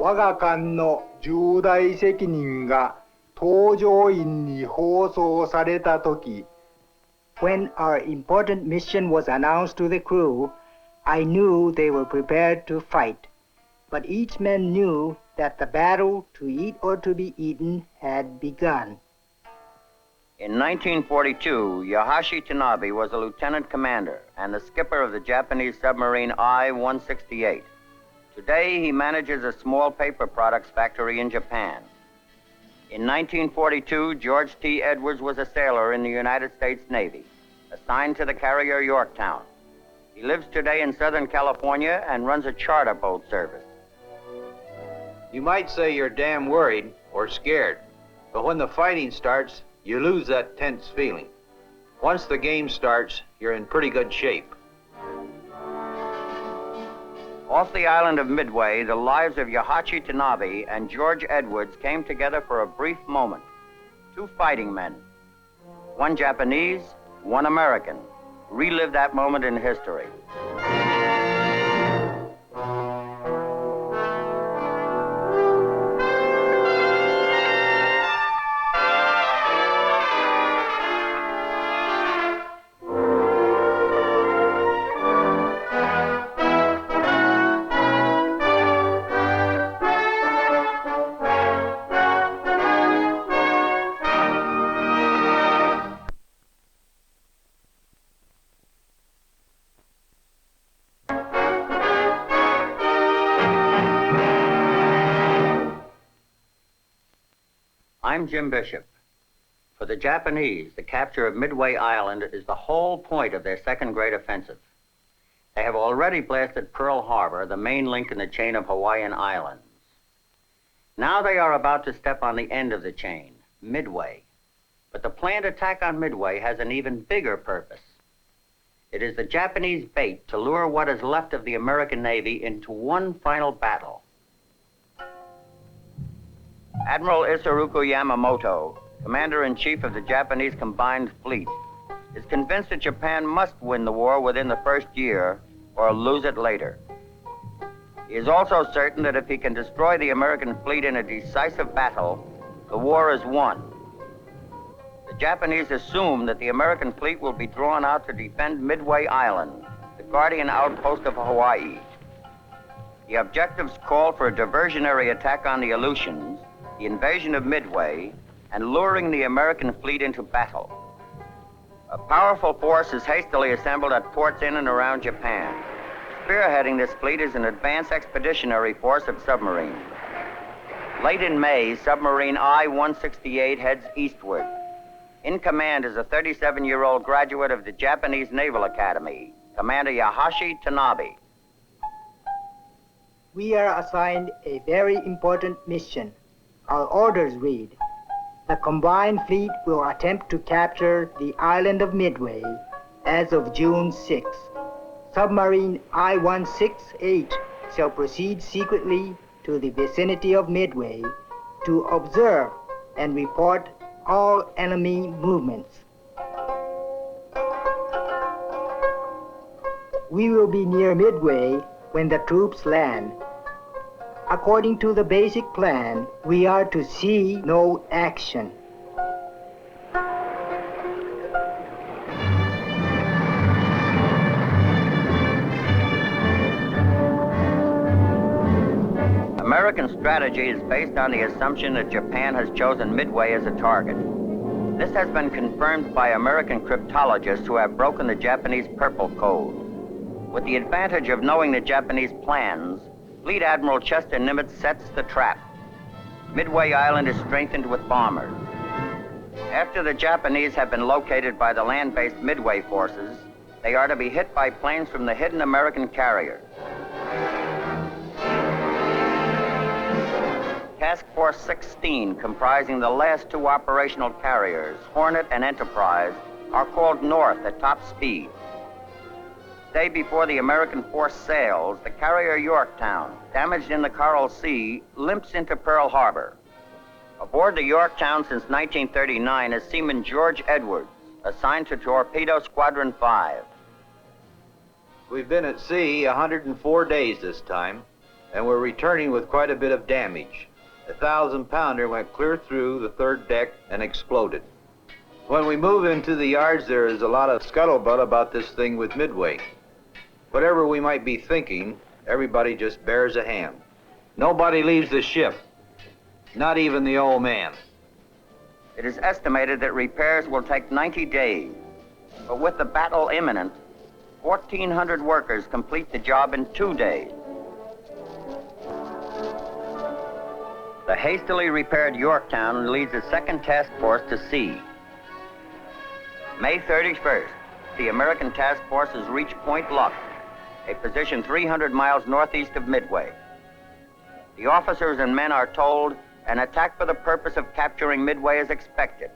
我が艦の重大責任が搭乗員に放送されたとき、When our important mission was announced to the crew, I knew they were prepared to fight. But each man knew that the battle to eat or to be eaten had begun. In 1942, Yahashi Tanabe was a lieutenant commander and the skipper of the Japanese submarine I-168. Today, he manages a small paper products factory in Japan. In 1942, George T. Edwards was a sailor in the United States Navy, assigned to the carrier Yorktown. He lives today in Southern California and runs a charter boat service. You might say you're damn worried or scared, but when the fighting starts, you lose that tense feeling. Once the game starts, you're in pretty good shape. Off the island of Midway, the lives of Yahashi Tanabe and George Edwards came together for a brief moment. Two fighting men, one Japanese, one American, relived that moment in history. I'm Jim Bishop. For the Japanese, the capture of Midway Island is the whole point of their second great offensive. They have already blasted Pearl Harbor, the main link in the chain of Hawaiian islands. Now they are about to step on the end of the chain, Midway. But the planned attack on Midway has an even bigger purpose. It is the Japanese bait to lure what is left of the American Navy into one final battle. Admiral Isoroku Yamamoto, Commander-in-Chief of the Japanese Combined Fleet, is convinced that Japan must win the war within the first year or lose it later. He is also certain that if he can destroy the American fleet in a decisive battle, the war is won. The Japanese assume that the American fleet will be drawn out to defend Midway Island, the guardian outpost of Hawaii. The objectives call for a diversionary attack on the Aleutians, the invasion of Midway, and luring the American fleet into battle. A powerful force is hastily assembled at ports in and around Japan. Spearheading this fleet is an advanced expeditionary force of submarines. Late in May, submarine I-168 heads eastward. In command is a 37-year-old graduate of the Japanese Naval Academy, Commander Yahashi Tanabe. We are assigned a very important mission. Our orders read, the combined fleet will attempt to capture the island of Midway as of June 6. Submarine I-168 shall proceed secretly to the vicinity of Midway to observe and report all enemy movements. We will be near Midway when the troops land. According to the basic plan, we are to see no action. American strategy is based on the assumption that Japan has chosen Midway as a target. This has been confirmed by American cryptologists who have broken the Japanese Purple Code. With the advantage of knowing the Japanese plans, Fleet Admiral Chester Nimitz sets the trap. Midway Island is strengthened with bombers. After the Japanese have been located by the land-based Midway forces, they are to be hit by planes from the hidden American carriers. Task Force 16, comprising the last two operational carriers, Hornet and Enterprise, are called north at top speed. The day before the American force sails, the carrier Yorktown, damaged in the Coral Sea, limps into Pearl Harbor. Aboard the Yorktown since 1939 is Seaman George Edwards, assigned to Torpedo Squadron 5. We've been at sea 104 days this time. and were returning with quite a bit of damage. A 1,000-pounder went clear through the third deck and exploded. When we move into the yards, there is a lot of scuttlebutt about this thing with Midway. Whatever we might be thinking, everybody just bears a hand. Nobody leaves the ship, not even the old man. It is estimated that repairs will take 90 days. But with the battle imminent, 1,400 workers complete the job in 2 days. The hastily repaired Yorktown leads the second task force to sea. May 31st, the American task forces reach Point Luck, a position 300 miles northeast of Midway. The officers and men are told an attack for the purpose of capturing Midway is expected.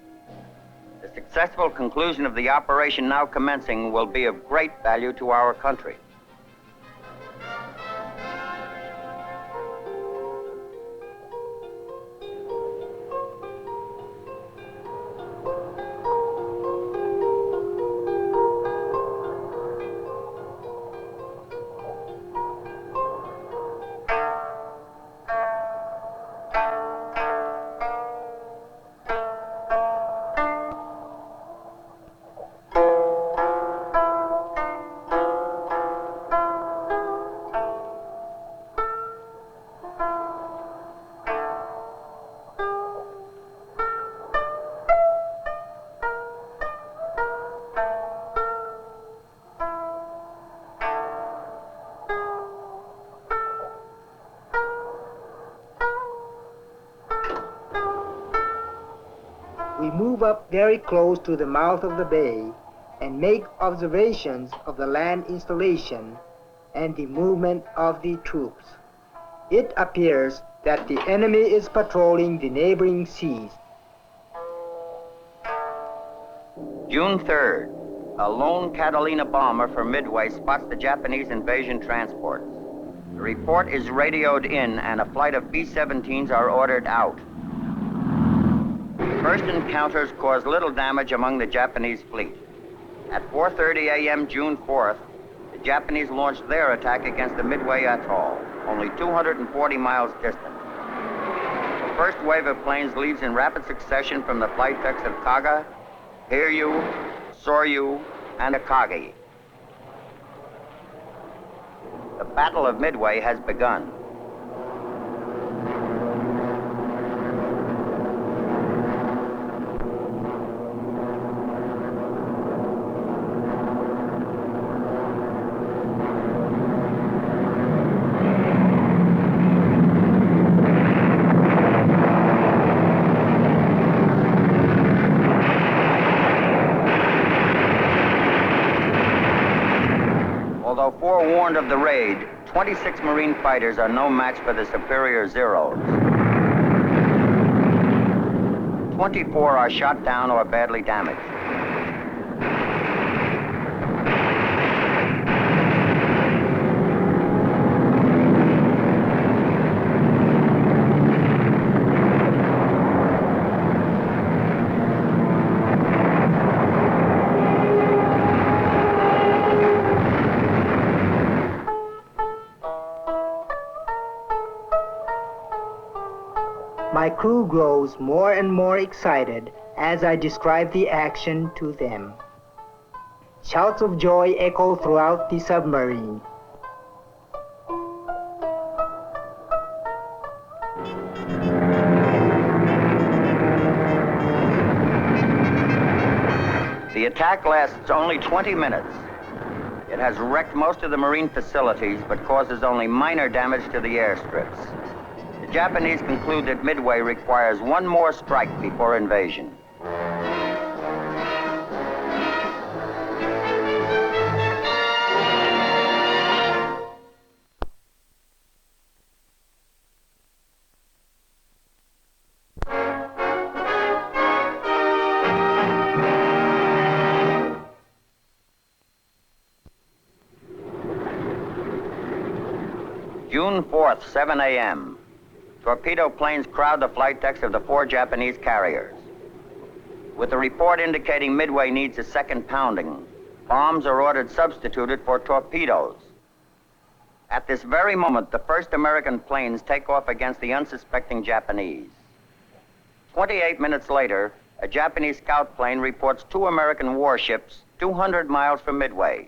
The successful conclusion of the operation now commencing will be of great value to our country. We move up very close to the mouth of the bay and make observations of the land installation and the movement of the troops. It appears that the enemy is patrolling the neighboring seas. June 3rd, a lone Catalina bomber from Midway spots the Japanese invasion transports. The report is radioed in and a flight of B-17s are ordered out. First encounters caused little damage among the Japanese fleet. At 4:30 a.m. June 4th, the Japanese launched their attack against the Midway Atoll, only 240 miles distant. The first wave of planes leaves in rapid succession from the flight decks of Kaga, Hiryu, Soryu, and Akagi. The Battle of Midway has begun. Although forewarned of the raid, 26 Marine fighters are no match for the superior Zeros. 24 are shot down or badly damaged. My crew grows more and more excited as I describe the action to them. Shouts of joy echo throughout the submarine. The attack lasts only 20 minutes. It has wrecked most of the Marine facilities, but causes only minor damage to the airstrips. The Japanese conclude that Midway requires one more strike before invasion. June 4th, 7 a.m. Torpedo planes crowd the flight decks of the 4 Japanese carriers. With the report indicating Midway needs a second pounding, bombs are ordered substituted for torpedoes. At this very moment, the first American planes take off against the unsuspecting Japanese. 28 minutes later, a Japanese scout plane reports 2 American warships 200 miles from Midway.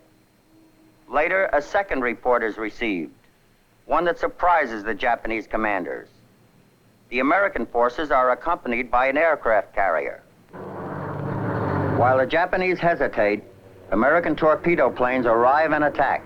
Later, a second report is received, one that surprises the Japanese commanders. The American forces are accompanied by an aircraft carrier. While the Japanese hesitate, American torpedo planes arrive and attack.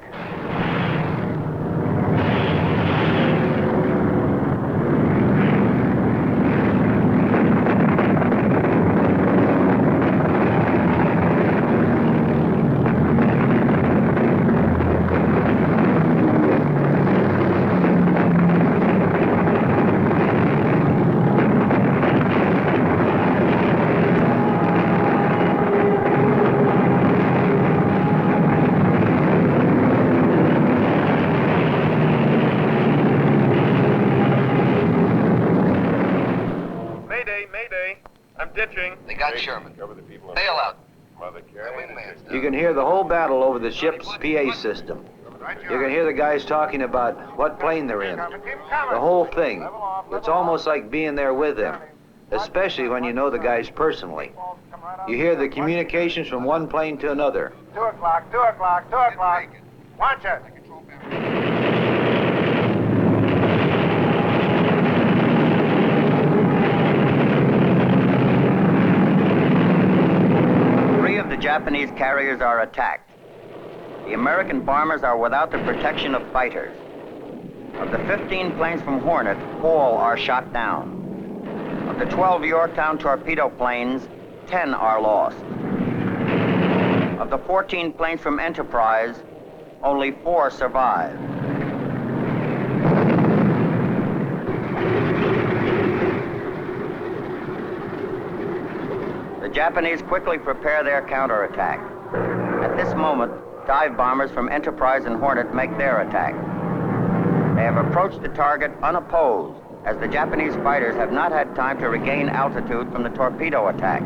They got Sherman. Bail out. You can hear the whole battle over the ship's PA system. You can hear the guys talking about what plane they're in. The whole thing. It's almost like being there with them, especially when you know the guys personally. You hear the communications from one plane to another. 2 o'clock, 2 o'clock, 2 o'clock. Watch it. The Japanese carriers are attacked. The American bombers are without the protection of fighters. Of the 15 planes from Hornet, all are shot down. Of the 12 Yorktown torpedo planes, 10 are lost. Of the 14 planes from Enterprise, only 4 survive. The Japanese quickly prepare their counterattack. At this moment, dive bombers from Enterprise and Hornet make their attack. They have approached the target unopposed, as the Japanese fighters have not had time to regain altitude from the torpedo attack.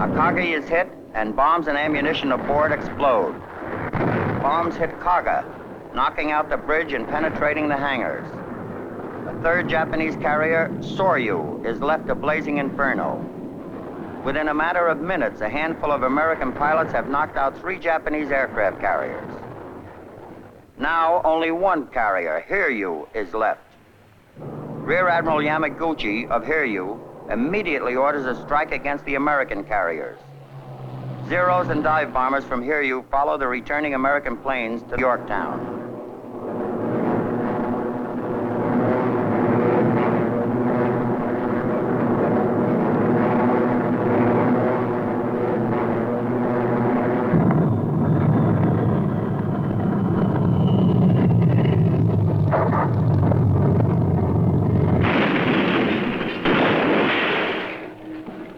Akagi is hit, and bombs and ammunition aboard explode. Bombs hit Kaga, knocking out the bridge and penetrating the hangars. The third Japanese carrier, Soryu, is left a blazing inferno. Within a matter of minutes, a handful of American pilots have knocked out 3 Japanese aircraft carriers. Now, only one carrier, Hiryu, is left. Rear Admiral Yamaguchi of Hiryu immediately orders a strike against the American carriers. Zeros and dive bombers from Hiryu follow the returning American planes to Yorktown.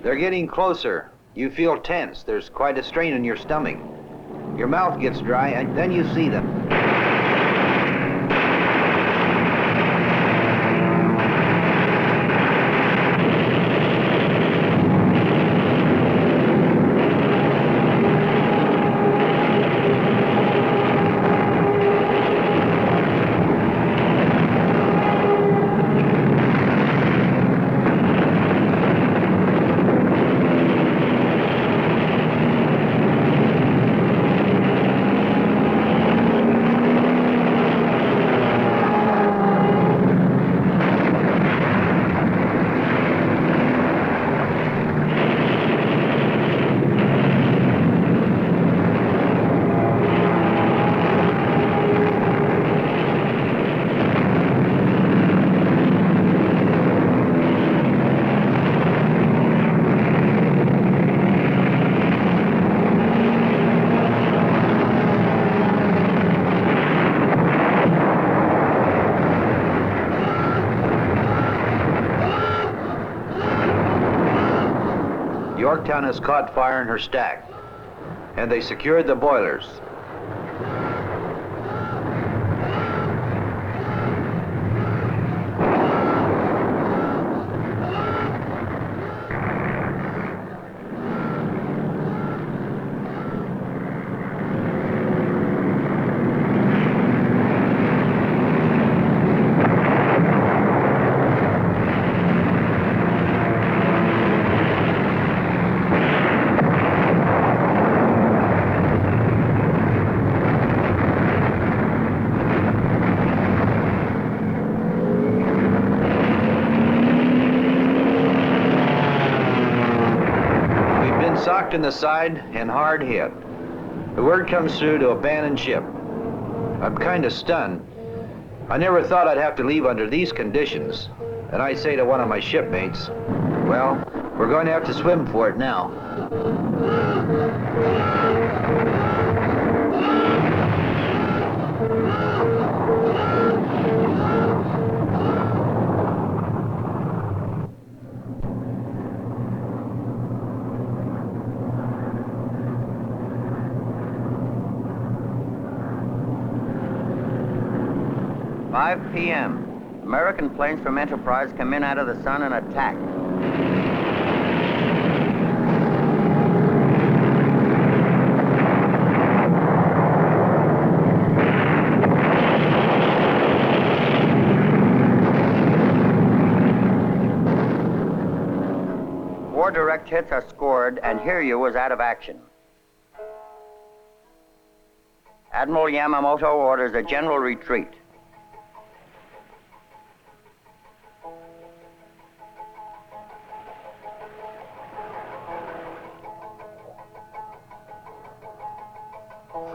They're getting closer. You feel tense. There's quite a strain in your stomach. Your mouth gets dry, and then you see them. Yorktown has caught fire in her stack, and they secured the boilers. struck in the side and hard hit. The word comes through to abandon ship. I'm kind of stunned. I never thought I'd have to leave under these conditions. And I say to one of my shipmates, well, we're going to have to swim for it now. Five p.m. American planes from Enterprise come in out of the sun and attack. Four direct hits are scored, and Hiryu was out of action. Admiral Yamamoto orders a general retreat.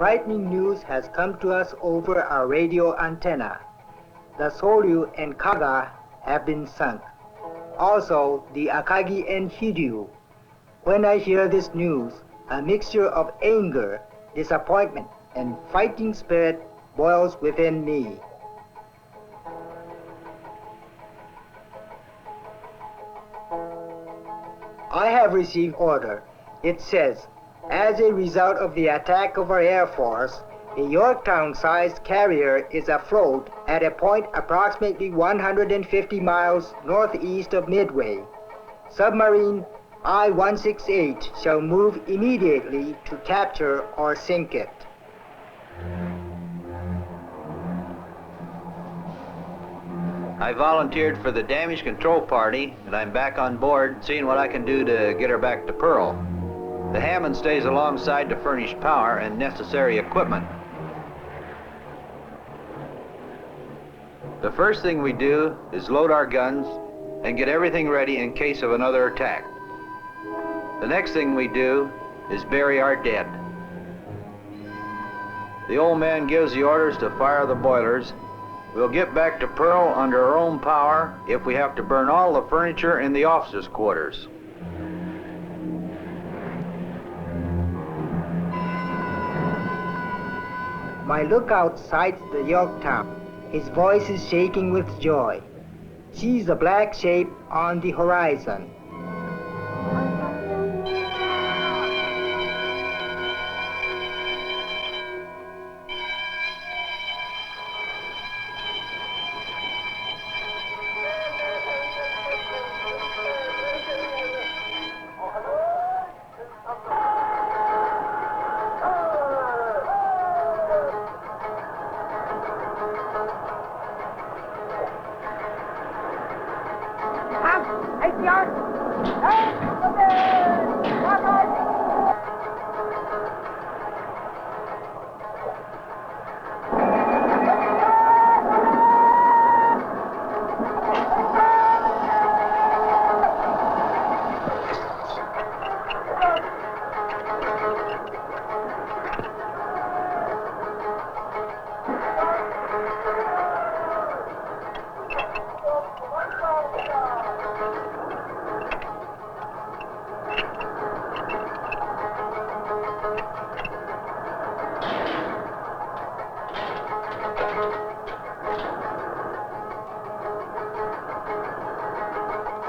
Frightening news has come to us over our radio antenna. The Soryu and Kaga have been sunk. Also, the Akagi and Hiryu. When I hear this news, a mixture of anger, disappointment, and fighting spirit boils within me. I have received order. It says, as a result of the attack of our Air Force, a Yorktown-sized carrier is afloat at a point approximately 150 miles northeast of Midway. Submarine I-168 shall move immediately to capture or sink it. I volunteered for the damage control party, and I'm back on board seeing what I can do to get her back to Pearl. The Hammond stays alongside to furnish power and necessary equipment. The first thing we do is load our guns and get everything ready in case of another attack. The next thing we do is bury our dead. The old man gives the orders to fire the boilers. We'll get back to Pearl under our own power if we have to burn all the furniture in the officers' quarters. My lookout sights the Yorktown. His voice is shaking with joy. Sees a black shape on the horizon.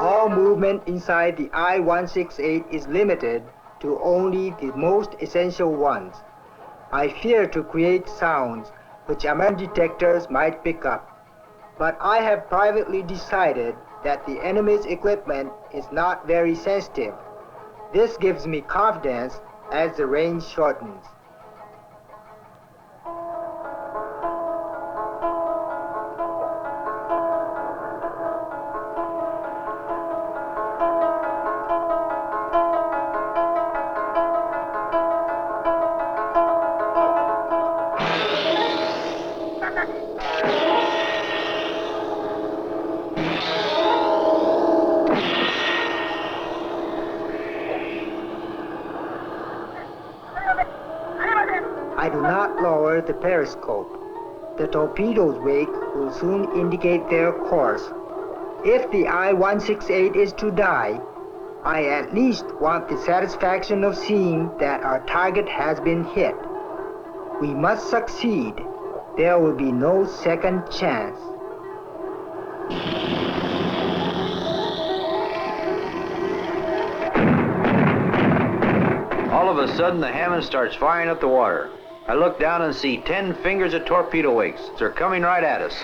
All movement inside the I-168 is limited to only the most essential ones. I fear to create sounds which American detectors might pick up, but I have privately decided that the enemy's equipment is not very sensitive. This gives me confidence as the range shortens. monitor the periscope. The torpedo's wake will soon indicate their course. If the I-168 is to die, I at least want the satisfaction of seeing that our target has been hit. We must succeed. There will be no second chance. All of a sudden, the Hammond starts firing up the water. I look down and see 10 fingers of torpedo wakes. They're coming right at us.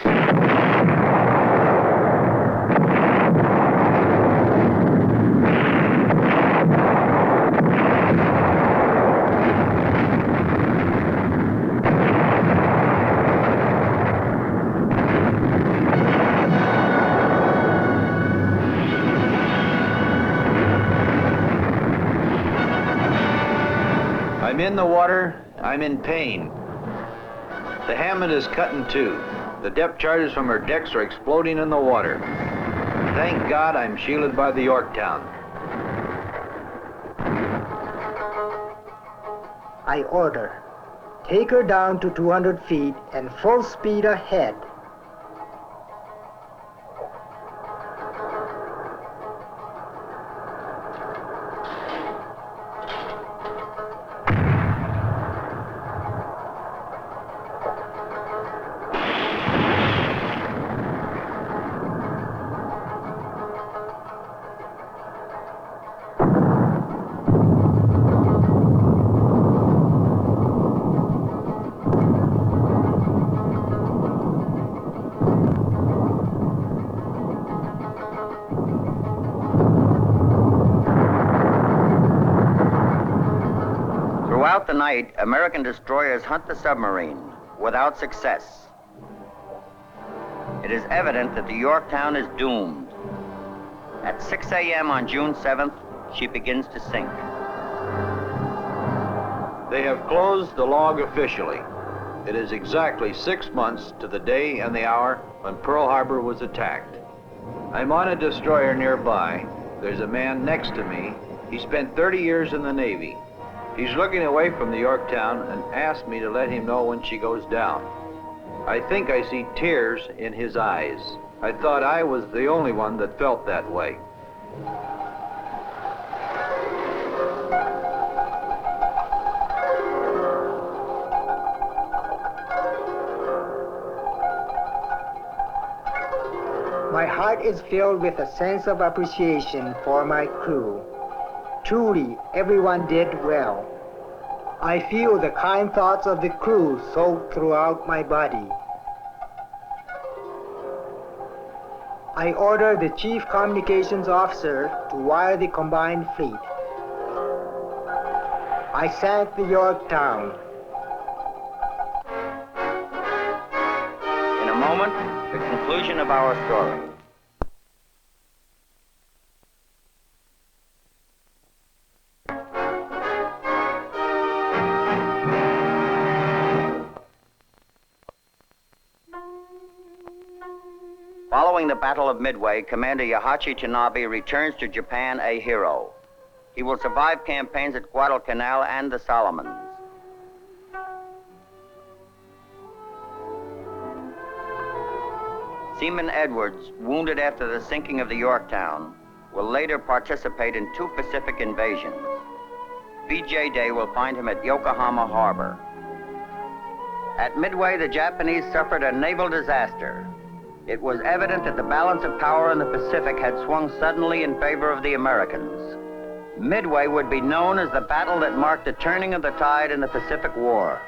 I'm in the water, I'm in pain. The Hammond is cut in two. The depth charges from her decks are exploding in the water. Thank God I'm shielded by the Yorktown. I order, take her down to 200 feet and full speed ahead. Throughout the night, American destroyers hunt the submarine without success. It is evident that the Yorktown is doomed. At 6 a.m. on June 7th, she begins to sink. They have closed the log officially. It is exactly 6 months to the day and the hour when Pearl Harbor was attacked. I'm on a destroyer nearby. There's a man next to me. He spent 30 years in the Navy. He's looking away from the Yorktown and asked me to let him know when she goes down. I think I see tears in his eyes. I thought I was the only one that felt that way. My heart is filled with a sense of appreciation for my crew. Truly, everyone did well. I feel the kind thoughts of the crew soaked throughout my body. I order the Chief Communications Officer to wire the combined fleet. I sank the Yorktown. In a moment, the conclusion of our story. Following the Battle of Midway, Commander Yahachi Tanabe returns to Japan a hero. He will survive campaigns at Guadalcanal and the Solomons. Seaman Edwards, wounded after the sinking of the Yorktown, will later participate in 2 Pacific invasions. VJ Day will find him at Yokohama Harbor. At Midway, the Japanese suffered a naval disaster. It was evident that the balance of power in the Pacific had swung suddenly in favor of the Americans. Midway would be known as the battle that marked the turning of the tide in the Pacific War.